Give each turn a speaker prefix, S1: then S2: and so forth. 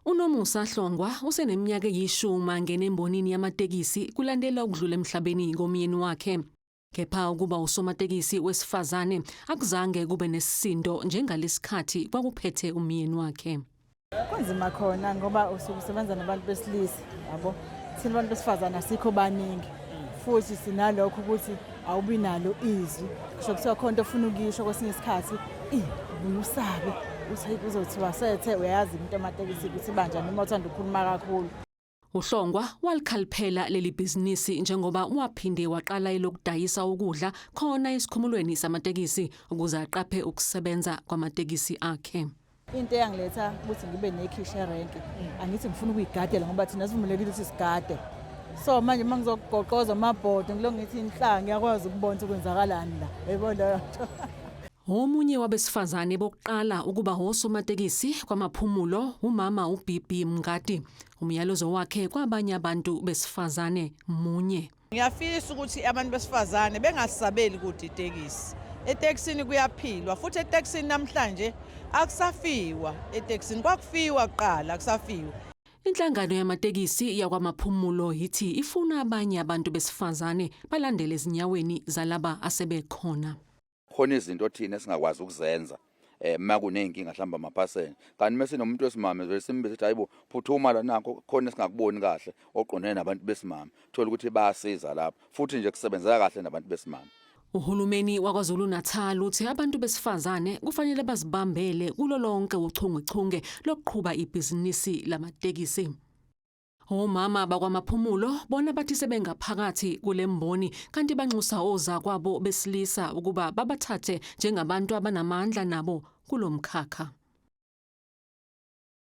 S1: UNomusa Hlongwa useneminyaka eyishumi angena embonini yamatekisi kulandela ukudlula emhlabeni komyeni wakhe. Kepha ukuba usomatekisi wesifazane akuzange kube nesisindo njengalesikhathi kwakuphethe umyeni wakhe.
S2: Kunzima khona ngoba usukusebenza nabantu besilisa, yabo. Thina abantu besifazane asikho baningi. Futhi sinalokho ukuthi awubi nalo izwi. Kusho kuthiwa khona into ofuna ukuyisho kwesinye isikhathi, ubuye usabe uzothiwa sethe uyazi into amatekisi ukuthi banja noma uthanda ukukhuluma kakhulu.
S1: uHlongwa walikhalphela leli bhizinisi njengoba waphinde waqala elokudayisa ukudla khona esikhumulweni samatekisi ukuze aqaphe ukusebenza kwamatekisi akhe.
S2: Into eyangiletha ukuthi ngibe nekhisha renki angithi ngifuna ukuyigadela ngoba thina sivumelekile ukuthi sigade. So manje mangizogoqoza amabhodi ngilo ngithi inhlanga ngiyakwazi ukubona ukwenzakalani la. Yayibona
S1: Omunye wabesifazane bokuqala ukuba osomatekisi kwamaphumulo umama uBibi Mngadi. Umyalezo wakhe kwabanye abantu besifazane munye.
S3: Ngiyafisa ukuthi abantu besifazane bengasabeli ukuthi itekisi. Etekisini kuyaphilwa futhi etekisini namhlanje akusafiwa. Etekisini kwakufiwa kuqala akusafiwa.
S1: Inhlangano yamatekisi yakwamaphumulo yithi ifuna abanye abantu besifazane balandele ezinyaweni zalaba asebekhona.
S4: Khona izinto thina esingakwazi ukuzenza makunenkinga hlamba amaphasela kanti mase nomuntu wesimame vele simbe sithi hayibo phuthuma la nakho khona singakuboni kahle oqondene nabantu besimame thola ukuthi bayasiza lapho futhi nje kusebenzeka kahle nabantu besimame.
S1: Uhulumeni waKwaZulu Natal uthi abantu besifazane kufanele bazibambele kulo lonke uchungechunge lokuqhubha ibhizinisi lamatekisi. Omama bakwamaphumulo bona bathi sebengaphakathi kulemboni kanti banxusa oza kwabo besilisa ukuba babathathe njengabantu abanamandla nabo kulomkhakha.